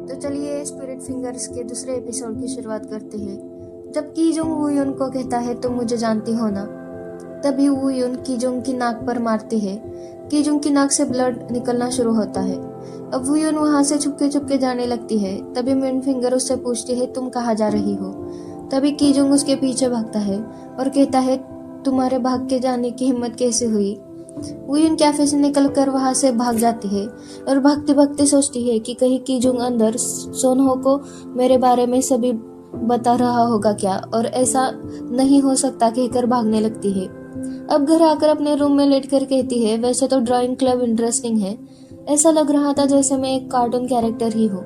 तो चलिए spirit fingers के दूसरे एपिसोड की शुरुआत करते हैं। जब की जोंग वूयुन को कहता है तुम मुझे जानती हो ना, तभी वूयुन की जोंग की नाक पर मारती है। की जोंग की नाक से ब्लड निकलना शुरू होता है। अब वूयुन वहां से छुपके जाने लगती है। तभी मिड फिंगर उससे पूछती है तुम कहाँ जा रही हो। तभी की जोंग उसके पीछे भागता है और कहता है तुम्हारे भाग के जाने की हिम्मत कैसे हुई। वूयुन कैफे से निकलकर वहां से भाग जाती है और भागते भागते सोचती है कि कहीं की जोंग अंदर सोनहो को मेरे बारे में सभी बता रहा होगा क्या, और ऐसा नहीं हो सकता कहकर भागने लगती है। अब घर आकर अपने रूम में लेटकर कहती है वैसे तो ड्राइंग क्लब इंटरेस्टिंग है, ऐसा लग रहा था जैसे मैं एक कार्टून कैरेक्टर ही हूँ।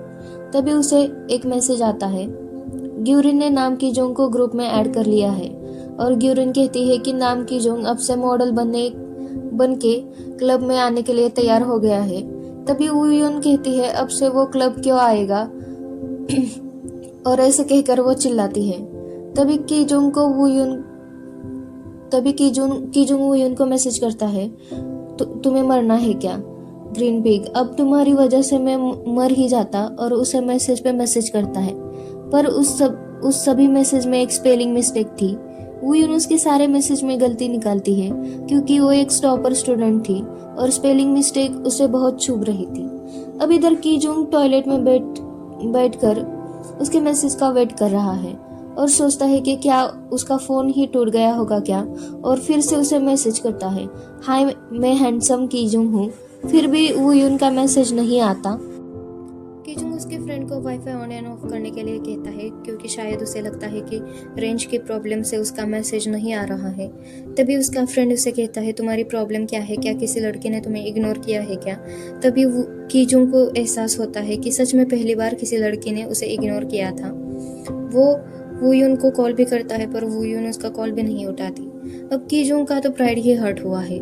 तभी उसे एक मैसेज आता है। ग्यूरिन ने नाम की जोंग को ग्रुप में ऐड कर लिया है और ग्यूरिन कहती है कि नाम की जोंग अब से मॉडल बन के क्लब में आने के लिए तैयार हो गया है। तभी वूयुन कहती है अब से वो क्लब क्यों आएगा और ऐसे कहकर वो चिल्लाती है। तभी कीजुंग वूयुन को मैसेज करता है तुम्हें मरना है क्या ग्रीन पिग, अब तुम्हारी वजह से मैं मर ही जाता, और उसे मैसेज पे मैसेज करता है। पर उस सभी मैसेज में एक स्पेलिंग मिस्टेक थी। वूयुन उसके सारे मैसेज में गलती निकालती है क्योंकि वो एक टॉपर स्टूडेंट थी और स्पेलिंग मिस्टेक उसे बहुत चुभ रही थी। अब इधर कीजुंग टॉयलेट में बैठकर उसके मैसेज का वेट कर रहा है और सोचता है कि क्या उसका फोन ही टूट गया होगा क्या, और फिर से उसे मैसेज करता है हाय मैं हैंडसम कीजुंग हूँ। फिर भी वूयुन का मैसेज नहीं आता। कीजुंग उसके फ्रेंड को वाईफाई ऑन एंड ऑफ करने के लिए कहता है क्योंकि शायद उसे लगता है कि रेंज की प्रॉब्लम से उसका मैसेज नहीं आ रहा है। तभी उसका फ्रेंड उसे कहता है तुम्हारी प्रॉब्लम क्या है, क्या किसी लड़के ने तुम्हें इग्नोर किया है क्या। तभी कीजुंग को एहसास होता है कि सच में पहली बार किसी लड़की ने उसे इग्नोर किया था। वो वूयुन को कॉल भी करता है पर वूयुन उसका कॉल भी नहीं उठाती। अब कीजुंग का तो प्राइड ही हर्ट हुआ है।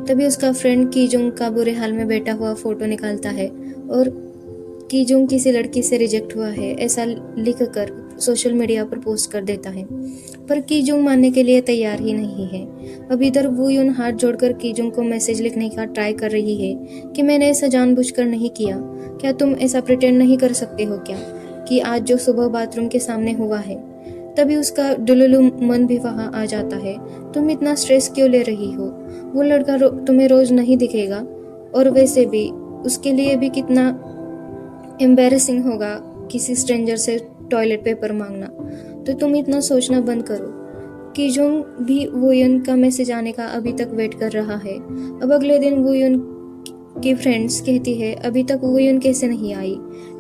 तभी उसका फ्रेंड कीजुंग का बुरे हाल में बैठा हुआ फोटो निकालता है और कीजुंग किसी लड़की से रिजेक्ट हुआ है ऐसा लिखकर सोशल मीडिया पर पोस्ट कर देता है, पर कीजुंग मानने के लिए तैयार ही नहीं है। अब इधर वूयुन हाथ जोड़कर कीजुंग को मैसेज लिखने का ट्राई कर रही है कि मैंने ऐसा जानबूझकर नहीं किया, क्या तुम ऐसा प्रिटेंड नहीं कर सकते हो क्या कि आज जो सुबह बाथरूम के सामने हुआ है। तभी उसका डुलुलु मन भी वहां आ जाता है। तुम इतना स्ट्रेस क्यों ले रही हो, वो लड़का तुम्हें रोज नहीं दिखेगा, और वैसे भी उसके लिए भी कितना एम्बैरेसिंग होगा किसी स्ट्रेंजर से टॉयलेट पेपर मांगना, तो तुम इतना सोचना बंद करो। कीजुंग भी वूयुन का मैसेज आने का अभी तक वेट कर रहा है। अब अगले दिन वूयुन की फ्रेंड्स कहती है अभी तक वूयुन कैसे नहीं आई,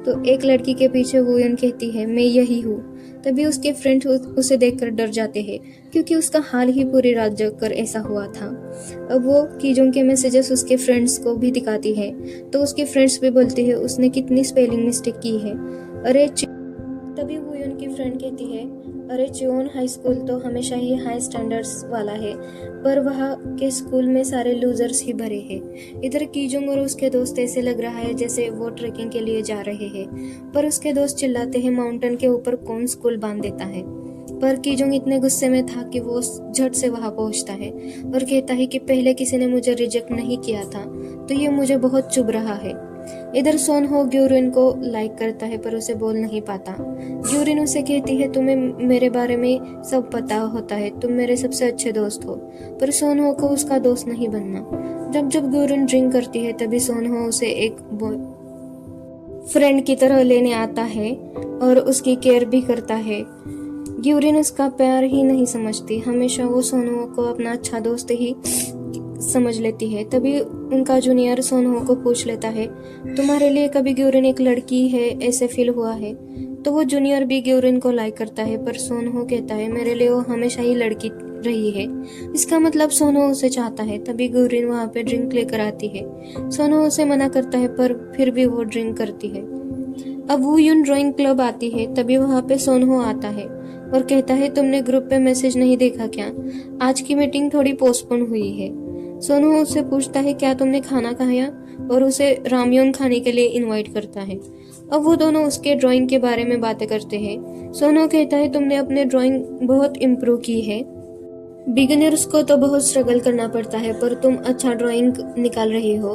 तो एक लड़की के पीछे वूयुन कहती है मैं यही हूँ। तभी उसके फ्रेंड्स उसे देखकर डर जाते हैं क्योंकि उसका हाल ही पूरी रात जगकर ऐसा हुआ था। अब वो कीजुंग के मैसेजेस उसके फ्रेंड्स को भी दिखाती है तो उसके फ्रेंड्स भी बोलती है उसने कितनी स्पेलिंग मिस्टेक की है। तभी वूयुन की फ्रेंड कहती है अरे चियोन हाई स्कूल तो हमेशा ही हाई स्टैंडर्ड्स वाला है, पर वहाँ के स्कूल में सारे लूजर्स ही भरे हैं। इधर कीजुंग और उसके दोस्त ऐसे लग रहा है जैसे वो ट्रेकिंग के लिए जा रहे हैं, पर उसके दोस्त चिल्लाते हैं माउंटेन के ऊपर कौन स्कूल बांध देता है। पर कीजुंग इतने गुस्से में था कि वो झट से वहां पहुंचता है और कहता है कि पहले किसी ने मुझे रिजेक्ट नहीं किया था तो ये मुझे बहुत चुभ रहा है। इधर सोनहो ग्यूरिन को लाइक करता है पर उसे बोल नहीं पाता। ग्यूरिन उसे कहती है तुम्हें मेरे बारे में सब पता होता है, तुम मेरे सबसे अच्छे दोस्त हो, पर सोनहो को उसका दोस्त नहीं बनना। जब ग्यूरिन ड्रिंक करती है तभी सोनहो उसे एक फ्रेंड की तरह लेने आता है और उसकी केयर भी करता है। ग्यूरिन उसका प्यार ही नहीं समझती, हमेशा वो सोनहो को अपना अच्छा दोस्त ही समझ लेती है। तभी उनका जूनियर सोनहो को पूछ लेता है तुम्हारे लिए कभी ग्यूरिन एक लड़की है ऐसे फील हुआ है, तो वो जूनियर भी ग्यूरिन को लाइक करता है, पर सोनहो कहता है मेरे लिए वो हमेशा ही लड़की रही है, इसका मतलब सोनहो उसे चाहता है। तभी ग्यूरिन वहाँ पे ड्रिंक लेकर आती है। सोनहो उसे मना करता है पर फिर भी वो ड्रिंक करती है। अब वूयुन ड्राइंग क्लब आती है तभी वहाँ पे सोनहो आता है और कहता है तुमने ग्रुप पे मैसेज नहीं देखा क्या, आज की मीटिंग थोड़ी पोस्टपोन हुई है। सोनहो उससे पूछता है क्या तुमने खाना खाया, और उसे रामयोन खाने के लिए इनवाइट करता है। अब वो दोनों उसके ड्राइंग के बारे में बातें करते हैं। सोनहो कहता है तुमने अपने ड्राइंग बहुत इम्प्रूव की है, बिगिनर्स को तो बहुत स्ट्रगल करना पड़ता है, पर तुम अच्छा ड्राइंग निकाल रही हो,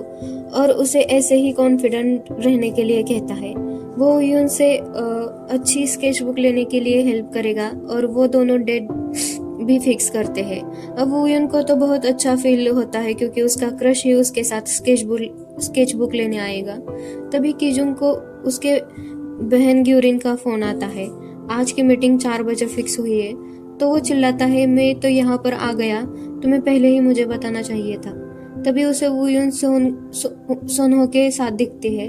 और उसे ऐसे ही कॉन्फिडेंट रहने के लिए कहता है। वो यून से अच्छी स्केच बुक लेने के लिए हेल्प करेगा और वो दोनों डेट भी फिक्स करते हैं। अब वो यून को तो बहुत अच्छा फील होता है क्योंकि उसका क्रश ही उसके साथ स्केच बुक लेने आएगा। तभी कीजुंग को उसके बहन ग्यूरिन का फोन आता है। आज की मीटिंग 4 बजे फिक्स हुई है। तो वो चिल्लाता है, मैं तो यहाँ पर आ गया, तुम्हें पहले ही मुझे बताना चाहिए था। तभी उसे वूयुन सोनहो के साथ दिखती है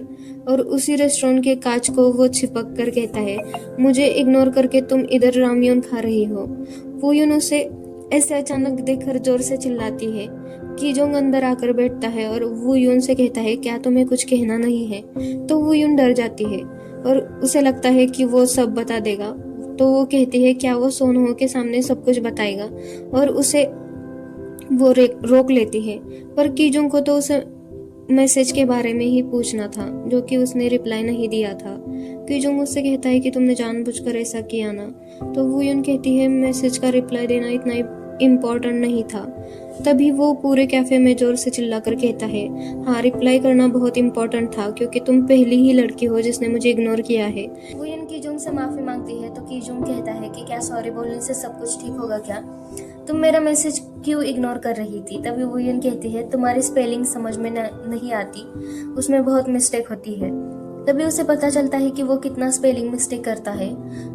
और उसी रेस्टोरेंट के कांच को वो छिपक कर कहता है, मुझे इग्नोर करके तुम इधर रामयन खा रही हो। वूयुन उसे ऐसे अचानक देखकर जोर से चिल्लाती है। कीजोंग अंदर आकर बैठता है और वूयुन से कहता है, क्या तुम्हें कुछ कहना नहीं है? तो वूयुन डर जाती है और उसे लगता है कि वो सब बता देगा। तो वो कहती है, क्या वो सोनहो के सामने सब कुछ बताएगा? और उसे वो रोक लेती है। पर कीजोंग को तो उसे मैसेज के बारे में ही पूछना था जो कि उसने रिप्लाई नहीं दिया था। कीजोंग उससे कहता है कि तुमने जानबूझकर ऐसा किया ना? तो वूयुन कहती है, मैसेज का रिप्लाई देना इतना इम्पोर्टेंट नहीं था। तभी वो पूरे कैफे में जोर से चिल्लाकर कहता है, हाँ, रिप्लाई करना बहुत इम्पोर्टेंट था क्योंकि तुम पहली ही लड़की हो जिसने मुझे इग्नोर किया है। वूयुन कीजोंग से माफी मांगती है तो कीजोंग कहता है कि क्या सॉरी बोलने से सब कुछ ठीक होगा क्या? तुम मेरा मैसेज क्यों इग्नोर कर रही थी? तभी वूयुन कहती है, तुम्हारी स्पेलिंग समझ में नहीं आती, उसमें बहुत मिस्टेक होती है। तभी उसे पता चलता है कि वो कितना स्पेलिंग मिस्टेक करता है।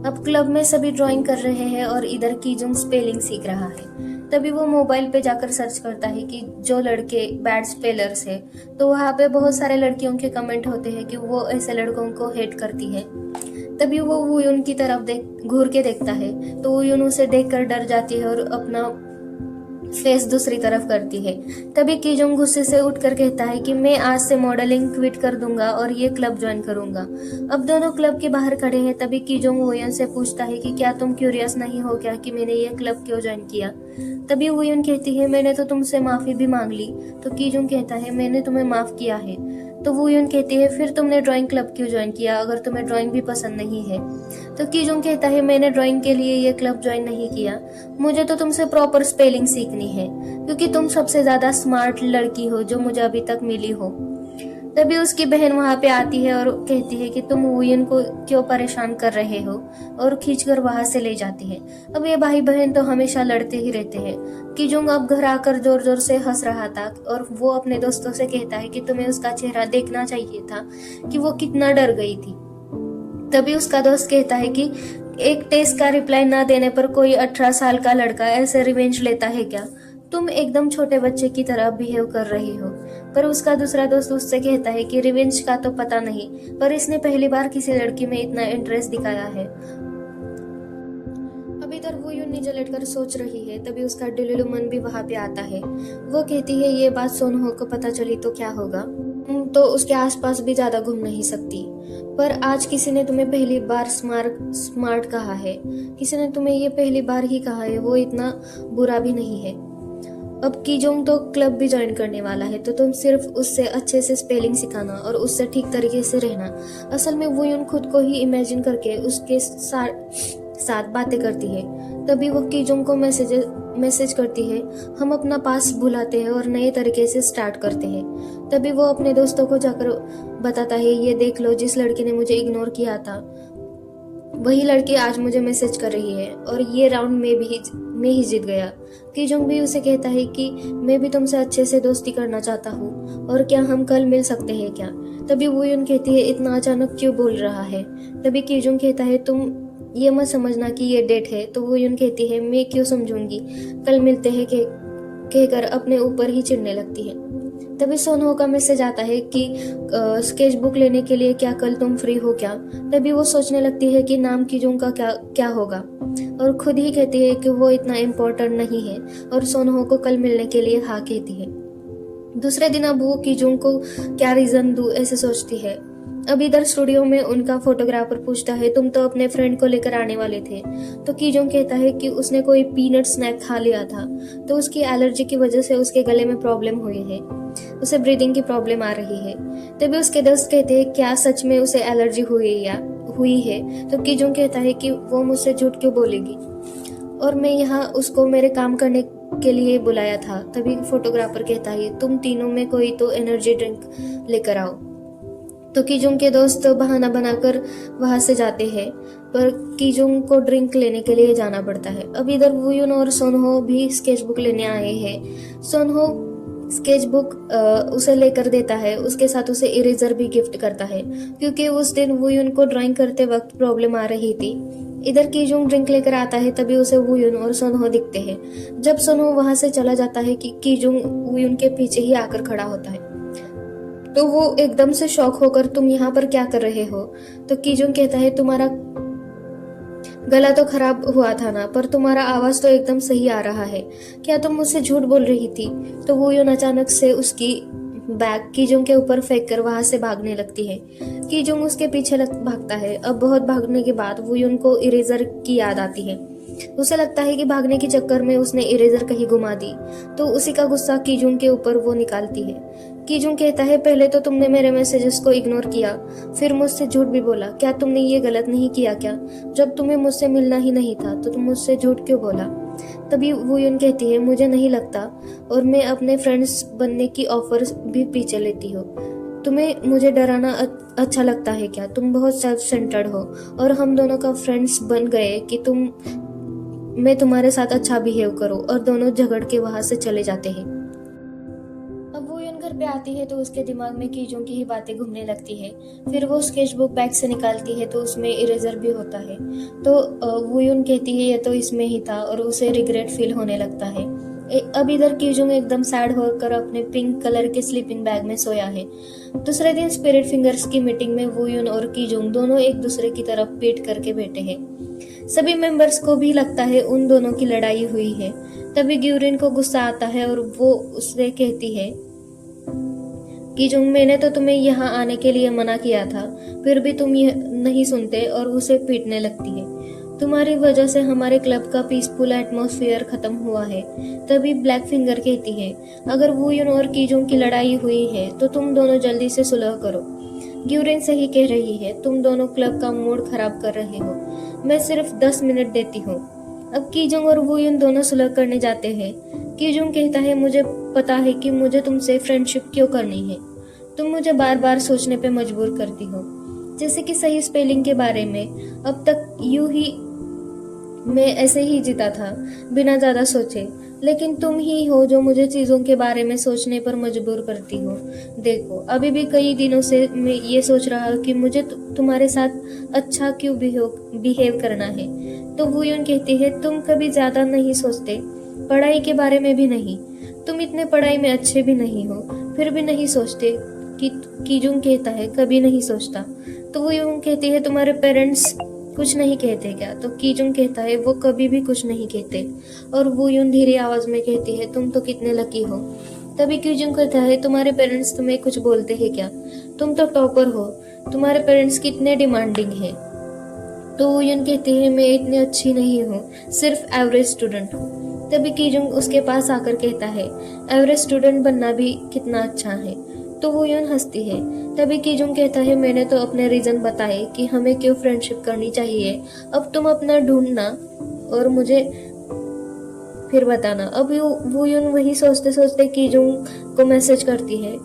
अब क्लब में सभी ड्राइंग कर रहे हैं और इधर कीजुंग स्पेलिंग सीख रहा है। तभी वो मोबाइल पे जाकर सर्च करता है कि जो लड़के बैड स्पेलर्स है, तो वहाँ पे बहुत सारे लड़कियों के कमेंट होते हैं कि वो ऐसे लड़कों को हेट करती है। तभी वो वूयुन की तरफ घूर के देखता है तो वूयुन उसे देखकर डर जाती है और अपना फेस दूसरी तरफ करती है। तभी कीजोंग गुस्से से उठकर कहता है कि मैं आज से मॉडलिंग क्विट कर दूंगा और ये क्लब ज्वाइन करूंगा। अब दोनों क्लब के बाहर खड़े हैं। तभी कीजोंग वूयुन से पूछता है कि क्या तुम क्यूरियस नहीं हो क्या कि मैंने ये क्लब क्यों ज्वाइन किया? तभी वूयुन कहती है, मैंने तो तुमसे माफी भी मांग ली। तो कीजोंग कहता है, मैंने तुम्हें माफ किया है। तो वूयुन कहती है, फिर तुमने ड्राइंग क्लब क्यों ज्वाइन किया अगर तुम्हें ड्राइंग भी पसंद नहीं है? तो कीजोंग कहता है, मैंने ड्राइंग के लिए ये क्लब ज्वाइन नहीं किया, मुझे तो तुमसे प्रॉपर स्पेलिंग सीखनी है क्योंकि तुम सबसे ज्यादा स्मार्ट लड़की हो जो मुझे अभी तक मिली हो। तभी उसकी बहन वहां पे आती है और कहती है कि तुम वूयुन को क्यों परेशान कर रहे हो और खींचकर वहां से ले जाती है। अब ये भाई बहन तो हमेशा लड़ते ही रहते हैं। कीजोंग अब घर आकर जोर जोर से हंस रहा था और वो अपने दोस्तों से कहता है कि तुम्हें उसका चेहरा देखना चाहिए था कि वो कितना डर गई थी। तभी उसका दोस्त कहता है कि एक टेस्ट का रिप्लाई ना देने पर कोई 18 साल का लड़का ऐसे रिवेंज लेता है क्या? तुम एकदम छोटे बच्चे की तरह बिहेव कर रही हो। पर उसका दूसरा दोस्त उससे कहता है कि रिवेंज का तो पता नहीं, पर इसने पहली बार किसी लड़की में इतना इंटरेस्ट दिखाया है। अब इधर वो यूं नीचे लेटकर सोच रही है। तभी उसका डिलुलु मन भी वहां पे आता है। वो कहती है, ये बात सोनहो को पता चली तो क्या होगा? तो उसके आसपास भी ज्यादा घूम नहीं सकती। पर आज किसी ने तुम्हें पहली बार स्मार्ट कहा है, किसी ने तुम्हें ये पहली बार ही कहा है, वो इतना बुरा भी नहीं है। अब कीजोंग तो क्लब भी ज्वाइन करने वाला है तो तुम सिर्फ उससे अच्छे से स्पेलिंग सिखाना और उससे ठीक तरीके से रहना। असल में वो यूं खुद को ही इमेजिन करके उसके साथ बातें करती है। तभी वो कीजोंग को मैसेज करती है, हम अपना पास भुलाते हैं और नए तरीके से स्टार्ट करते हैं। तभी वो अपने दोस्तों को जाकर बताता है, ये देख लो, जिस लड़की ने मुझे इग्नोर किया था वही लड़की आज मुझे मैसेज कर रही है और ये राउंड में ही जीत गया। कीजोंग भी उसे कहता है कि मैं भी तुमसे अच्छे से दोस्ती करना चाहता हूँ और क्या हम कल मिल सकते हैं क्या? तभी वूयुन कहती है, इतना अचानक क्यों बोल रहा है? तभी कीजोंग कहता है, तुम ये मत समझना कि ये डेट है। तो वूयुन कहती है, मैं क्यों समझूंगी, कल मिलते हैं कहकर अपने ऊपर ही चिढ़ने लगती है। तभी सोनहो का मैसेज आता है कि स्केच बुक लेने के लिए क्या कल तुम फ्री हो क्या? तभी वो सोचने लगती है कि नाम कीजोंग का क्या होगा और खुद ही कहती है कि वो इतना इम्पोर्टेंट नहीं है और सोनहो को कल मिलने के लिए हाँ कहती है। दूसरे दिन अब वो कीजोंग को क्या रीजन दूं ऐसे सोचती है। अब इधर स्टूडियो में उनका फोटोग्राफर पूछता है, तुम तो अपने फ्रेंड को लेकर आने वाले थे? तो कीजोंग कहता है कि उसने कोई पीनट स्नैक खा लिया था तो उसकी एलर्जी की वजह से उसके गले में प्रॉब्लम हुई है, उसे ब्रीदिंग की प्रॉब्लम आ रही है। तभी उसके दोस्त कहते हैं, क्या सच में उसे एलर्जी हुई है? तो कीजोंग कहता है कि वो मुझसे झूठ क्यों बोलेगी और मैं यहाँ उसको मेरे काम करने के लिए बुलाया था। तभी फोटोग्राफर कहता है, तुम तीनों में कोई तो एनर्जी ड्रिंक लेकर आओ। तो कीजुंग के दोस्त बहाना बनाकर वहां से जाते हैं, पर कीजुंग को ड्रिंक लेने के लिए जाना पड़ता है। अब इधर वुयुन और सोनहो भी स्केचबुक लेने आए हैं। सोनहो स्केचबुक उसे लेकर देता है, उसके साथ उसे इरेजर भी गिफ्ट करता है, क्योंकि उस दिन वुयुन को ड्राइंग करते वक्त प्रॉब्लम आ रही थी। इधर कीजुंग ड्रिंक लेकर आता है, तभी उसे वुयुन और सोनहो दिखते हैं। जब सोनहो वहां से चला जाता है कि कीजुंग वुयुन के पीछे ही आकर खड़ा होता है, तो वो एकदम से शॉक होकर तुम यहाँ पर क्या कर रहे हो? तो कीजुंग कहता है तुम्हारा गला तो खराब हुआ था ना, पर तुम्हारा आवाज तो एकदम सही आ रहा है, क्या तुम मुझसे झूठ बोल रही थी? तो वुयुन अचानक से उसकी बैग कीजुंग के ऊपर फेंक कर वहां से भागने लगती है। कीजुंग उसके पीछे भागता है। अब बहुत भागने के बाद वुयुन को इरेजर की याद आती है। उसे लगता है कि भागने के चक्कर में उसने इरेजर कहीं घुमा दी, तो उसी का गुस्सा कीजुंग के ऊपर वो निकालती है। कीजुंग कहता है पहले तो तुमने मेरे मैसेजेस को इग्नोर किया, फिर मुझसे झूठ भी बोला, क्या तुमने ये गलत नहीं किया क्या? जब तुम्हें मुझसे मिलना ही नहीं था तो तुम मुझसे झूठ क्यों बोला? तभी वुयुन कहती है मुझे नहीं लगता, और मैं अपने फ्रेंड्स बनने की ऑफर भी पीछे लेती हूँ। तुम्हें मुझे डराना अच्छा लगता है क्या? तुम बहुत सेल्फ सेंटर्ड हो, और हम दोनों का फ्रेंड्स बन गए कि मैं तुम्हारे साथ अच्छा बिहेव करूं, और दोनों झगड़ के वहां से चले जाते हैं। अब वुयुन घर पे आती है तो उसके दिमाग में कीजुंग की ही बातें घूमने लगती है। फिर वो स्केचबुक बैग से निकालती है तो उसमें इरेजर भी होता है। तो वुयुन कहती है ये तो इसमें ही था, और उसे रिग्रेट फील होने लगता है। अब इधर कीजुंग एकदम सैड होकर अपने पिंक कलर के स्लीपिंग बैग में सोया है। दूसरे दिन स्पिरिट फिंगर्स की मीटिंग में वुयुन और कीजुंग दोनों एक दूसरे की तरफ पीट करके बैठे हैं। सभी मेंबर्स को भी लगता है उन दोनों की लड़ाई हुई है। तभी ग्यूरिन को गुस्सा आता है और वो उससे कहती है कीजुंग मैंने तो तुम्हें यहाँ आने के लिए मना किया था, फिर भी तुम ये नहीं सुनते और उसे पीटने लगती है। तुम्हारी वजह से हमारे क्लब का पीसफुल एटमॉस्फेयर खत्म हुआ है। तभी ब्लैक फिंगर कहती है अगर वुयुन और कीजुंग की लड़ाई हुई है तो तुम दोनों जल्दी से सुलह करो। ग्यूरिन सही कह रही है, तुम दोनों क्लब का मूड खराब कर रहे हो। मैं सिर्फ 10 मिनट देती हूँ। अब कीजुंग और वुयुन दोनों सुलह करने जाते हैं। कीजुंग कहता है मुझे पता है कि मुझे तुमसे फ्रेंडशिप क्यों करनी है। तुम मुझे बार बार सोचने पे मजबूर करती हो, जैसे कि सही स्पेलिंग के बारे में। अब तक यूं ही मैं ऐसे ही जीता था बिना ज्यादा सोचे, लेकिन तुम ही हो जो मुझे चीजों के बारे में सोचने पर मजबूर करती हो। देखो अभी भी कई दिनों से मैं ये सोच रहा हूँ कि मुझे तुम्हारे साथ अच्छा क्यों बिहेव करना है। तो वुयुन कहती है तुम कभी ज्यादा नहीं सोचते, पढ़ाई के बारे में भी नहीं। तुम इतने पढ़ाई में अच्छे भी नहीं हो, फिर भी नहीं सोचते। कीजुंग कहता है कभी नहीं सोचता। तो वुयुन कहती है तुम्हारे पेरेंट्स कुछ नहीं कहते क्या? तो कीजुंग कहता है वो कभी भी कुछ नहीं कहते। और वुयुन धीरे आवाज में कहती है तुम तो कितने लकी हो। तभी कीजुंग कहता है तुम्हारे पेरेंट्स तुम्हें कुछ बोलते हैं क्या? तुम तो टॉपर हो, तुम्हारे पेरेंट्स कितने डिमांडिंग है। तो वुयुन कहती है मैं इतनी अच्छी नहीं हूँ, सिर्फ एवरेज स्टूडेंट हूँ। तभी कीजुंग उसके पास आकर कहता है एवरेज स्टूडेंट बनना भी कितना अच्छा है। तो वुयुन हंसती है। तभी कीजुंग कहता है मैंने तो अपने रीजन बताए कि हमें क्यों फ्रेंडशिप करनी चाहिए, अब तुम अपना ढूंढना और मुझे फिर बताना। अब वुयुन वही सोचते सोचते कीजुंग को मैसेज करती है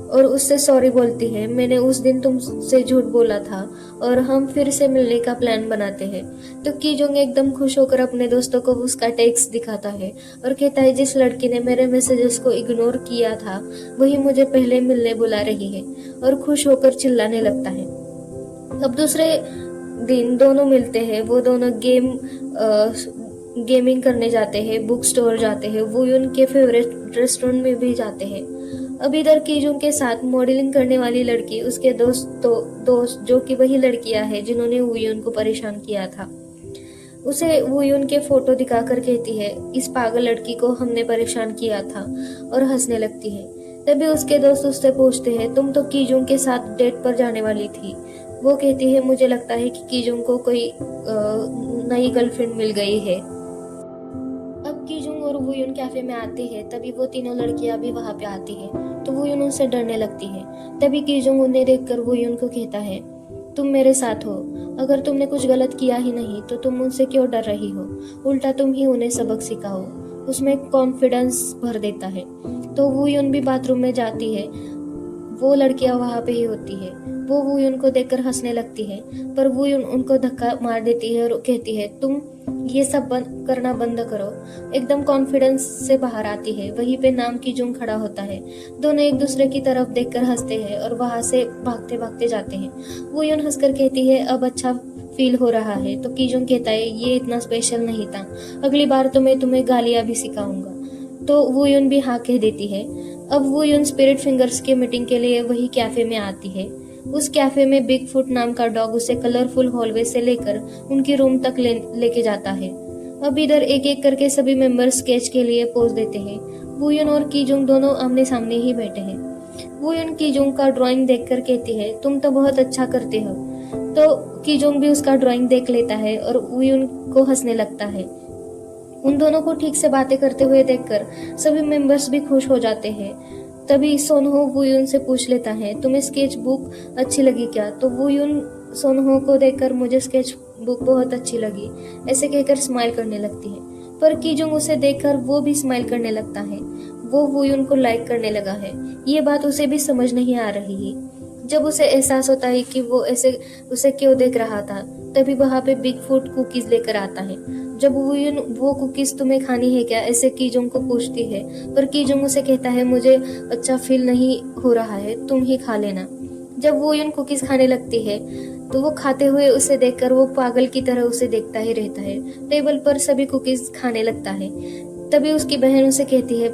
और उससे सॉरी बोलती है, मैंने उस दिन तुमसे झूठ बोला था और हम फिर से मिलने का प्लान बनाते हैं। तो कीजुंग एकदम खुश होकर अपने दोस्तों को उसका टेक्स्ट दिखाता है और कहता है जिस लड़की ने मेरे मैसेजेस को इग्नोर किया था वही मुझे पहले मिलने बुला रही है, और खुश होकर चिल्लाने लगता है। अब दूसरे दिन दोनों मिलते हैं। वो दोनों गेमिंग करने जाते हैं, बुक स्टोर जाते हैं, वुयुन के फेवरेट रेस्टोरेंट में भी जाते हैं। अब इधर कीजुंग के साथ मॉडलिंग करने वाली लड़की उसके दोस्त जो कि वही लड़कियां हैं जिन्होंने वुयुन को परेशान किया था, उसे वुयुन के फोटो दिखाकर कहती है इस पागल लड़की को हमने परेशान किया था, और हंसने लगती है। तभी उसके दोस्त उससे पूछते हैं तुम तो कीजुंग के साथ डेट पर जाने वाली थी। वो कहती है मुझे लगता है कि कीजुंग को कोई नई गर्लफ्रेंड मिल गई है। अब कीजुंग और वुयुन कैफे में आते हैं। तभी वो तीनों लड़कियां भी वहां पे आती हैं, तो वुयुन उनसे डरने लगती है। तभी कीजुंग उन्हें देखकर वुयुन को कहता है तुम मेरे साथ हो, अगर तुमने कुछ गलत किया ही नहीं तो तुम मुझसे क्यों डर रही हो, उल्टा तुम ही उन्हें सबक सिखाओ। उसमें कॉन्फिडेंस भर देता है। तो वुयुन भी बाथरूम में जाती है। वो लड़कियां वहां पे ही होती है। वो वूयुन को देखकर हंसने लगती है, पर वूयुन उनको धक्का मार देती है और कहती है तुम ये सब करना बंद करो। एकदम कॉन्फिडेंस से बाहर आती है। वहीं पे नाम कीजुंग खड़ा होता है। दोनों एक दूसरे की तरफ देखकर हंसते हैं और वहां से भागते भागते जाते हैं। वूयुन हंसकर कहती है अब अच्छा फील हो रहा है। तो कीजुंग कहता है ये इतना स्पेशल नहीं था, अगली बार तो मैं तुम्हें गालियां भी सिखाऊंगा। तो वूयुन भी हाँ कह देती है। अब वूयुन स्पिरिट फिंगर्स की मीटिंग के लिए वही कैफे में आती है। उस कैफे में बिग फुट नाम का डॉग उसे कलरफुल हॉलवे से लेकर उनकी रूम तक लेके जाता है। अब इधर एक एक करके सभी मेंबर स्केच के लिए पोज देते हैं। वूयुन और कीजुंग दोनों आमने सामने ही बैठे हैं। वूयुन कीजुंग का ड्राइंग देखकर कहती है तुम तो बहुत अच्छा करते हो। तो कीजुंग भी उसका ड्राइंग देख लेता है और वूयुन को हंसने लगता है। उन दोनों को ठीक से बातें करते हुए देखकर सभी मेंबर्स भी खुश हो जाते हैं। तभी सोनहो वूयुन से पूछ लेता है तुम्हें स्केच बुक अच्छी लगी क्या? तो वूयुन सोनहो को देखकर मुझे स्केच बुक बहुत अच्छी लगी ऐसे कहकर स्माइल करने लगती है। पर कीजुंग उसे देखकर वो भी स्माइल करने लगता है। वो वूयुन को लाइक करने लगा है। ये बात उसे भी समझ नहीं आ रही है। जब उसे एहसास होता है कि वो ऐसे उसे क्यों देख रहा था, तभी वहां पे बिग फूट कुकीज लेकर आता है। जब वूयुन वो कुकीज तुम्हें खानी है क्या ऐसे कीजुंग को पूछती है, पर कीजुंग उसे कहता है मुझे अच्छा फील नहीं हो रहा है, तुम ही खा लेना। जब वूयुन कुकीज खाने लगती है तो वो खाते हुए उसे देखकर वो पागल की तरह उसे देखता ही रहता है। टेबल पर सभी कुकीज खाने लगता है। तभी उसकी बहन उसे कहती है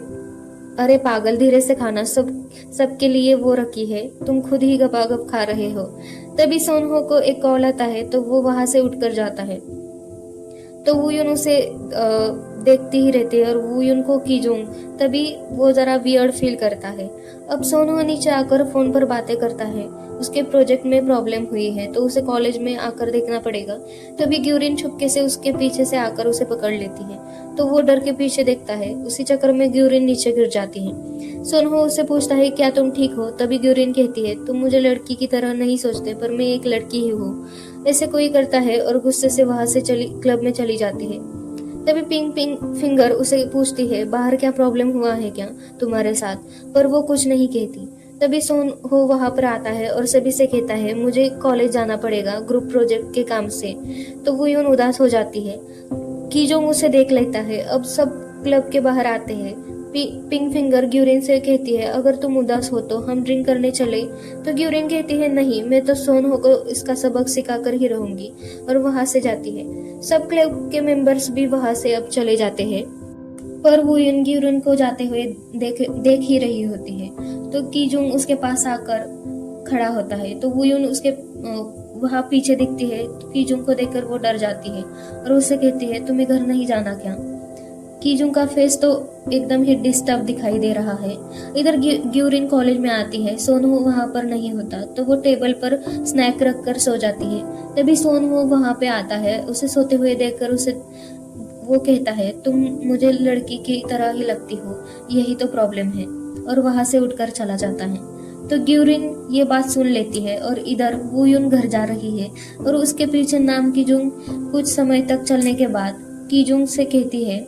अरे पागल धीरे से खाना, सबके लिए वो रखी है, तुम खुद ही गपागप खा रहे हो। तभी सोनहो को एक कॉल आता है तो वो वहां से उठकर जाता है। तो वूयुन उसे देखती ही रहती है और वूयुन को कीजुंग तभी वो जरा वियर्ड फील करता है। अब सोनहो नीचे आकर फोन पर बातें करता है। उसके प्रोजेक्ट में प्रॉब्लम हुई है तो उसे कॉलेज में आकर देखना पड़ेगा। तभी ग्यूरिन छुपके से उसके पीछे से आकर उसे पकड़ लेती है तो वो डर के पीछे देखता है। उसी चक्कर में ग्यूरिन नीचे गिर जाती है। सोनहो उससे पूछता है क्या तुम ठीक हो? तभी ग्यूरिन कहती है तुम मुझे लड़की की तरह नहीं सोचते, पर मैं एक लड़की ही हूँ। ऐसे कोई करता है और गुस्से से वहां से क्लब में चली जाती है। तभी पिंक फिंगर उसे पूछती है बाहर क्या प्रॉब्लम हुआ है क्या तुम्हारे साथ, पर वो कुछ नहीं कहती। तभी सोनहो वहां पर आता है और सभी से कहता है मुझे कॉलेज जाना पड़ेगा ग्रुप प्रोजेक्ट के काम से। तो वूयुन उदास हो जाती है। कीजुंग उसे देख लेता है। अब सब क्लब के बाहर आते हैं। पिंक फिंगर ग्यूरिन से कहती है अगर तुम उदास हो तो हम ड्रिंक करने चले। तो ग्यूरिन कहती है नहीं, मैं तो सोनहो को इसका सबक सिखाकर ही रहूंगी, और वहां से जाती है। सब क्लब के मेंबर्स भी वहां से अब चले जाते हैं, पर वूयुन ग्यूरिन को जाते हुए देख ही रही होती है। तो कीजुंग उसके पास आकर खड़ा होता है तो वूयुन उसके वहां पीछे दिखती है। तो कीजुंग को देखकर वो डर जाती है और उससे कहती है तुम्हें घर नहीं जाना क्या? कीजुंग का फेस तो एकदम ही डिस्टर्ब दिखाई दे रहा है। इधर ग्यूरिन कॉलेज में आती है। सोनहो वहां पर नहीं होता तो वो टेबल पर स्नैक रखकर सो जाती है। तभी सोनहो वहां पे आता है। उसे सोते हुए देखकर उसे वो कहता है तुम मुझे लड़की की तरह ही लगती हो, यही तो प्रॉब्लम है, और वहां से उठकर चला जाता है। तो ग्यूरिन ये बात सुन लेती है और इधर वूयुन घर जा रही है और उसके पीछे नाम कीजुंग कुछ समय तक चलने के बाद कीजुंग से कहती है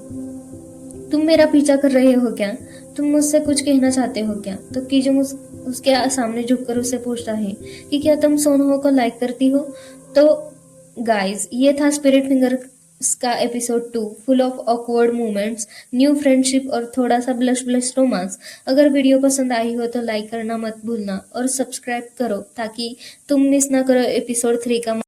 तुम मेरा पीछा कर रहे हो क्या? तुम मुझसे कुछ कहना चाहते हो क्या? तो कीजुंग उसके सामने झुककर उससे पूछता है कि क्या तुम सोनहो को लाइक करती हो? तो गाइस, ये था स्पिरिट फिंगर का episode 2, full of awkward moments, new friendship और थोड़ा सा ब्लश ब्लश रोमांस। अगर वीडियो पसंद आई हो तो लाइक करना मत भूलना और सब्सक्राइब करो ताकि तुम मिस ना करो एपिसोड 3 का।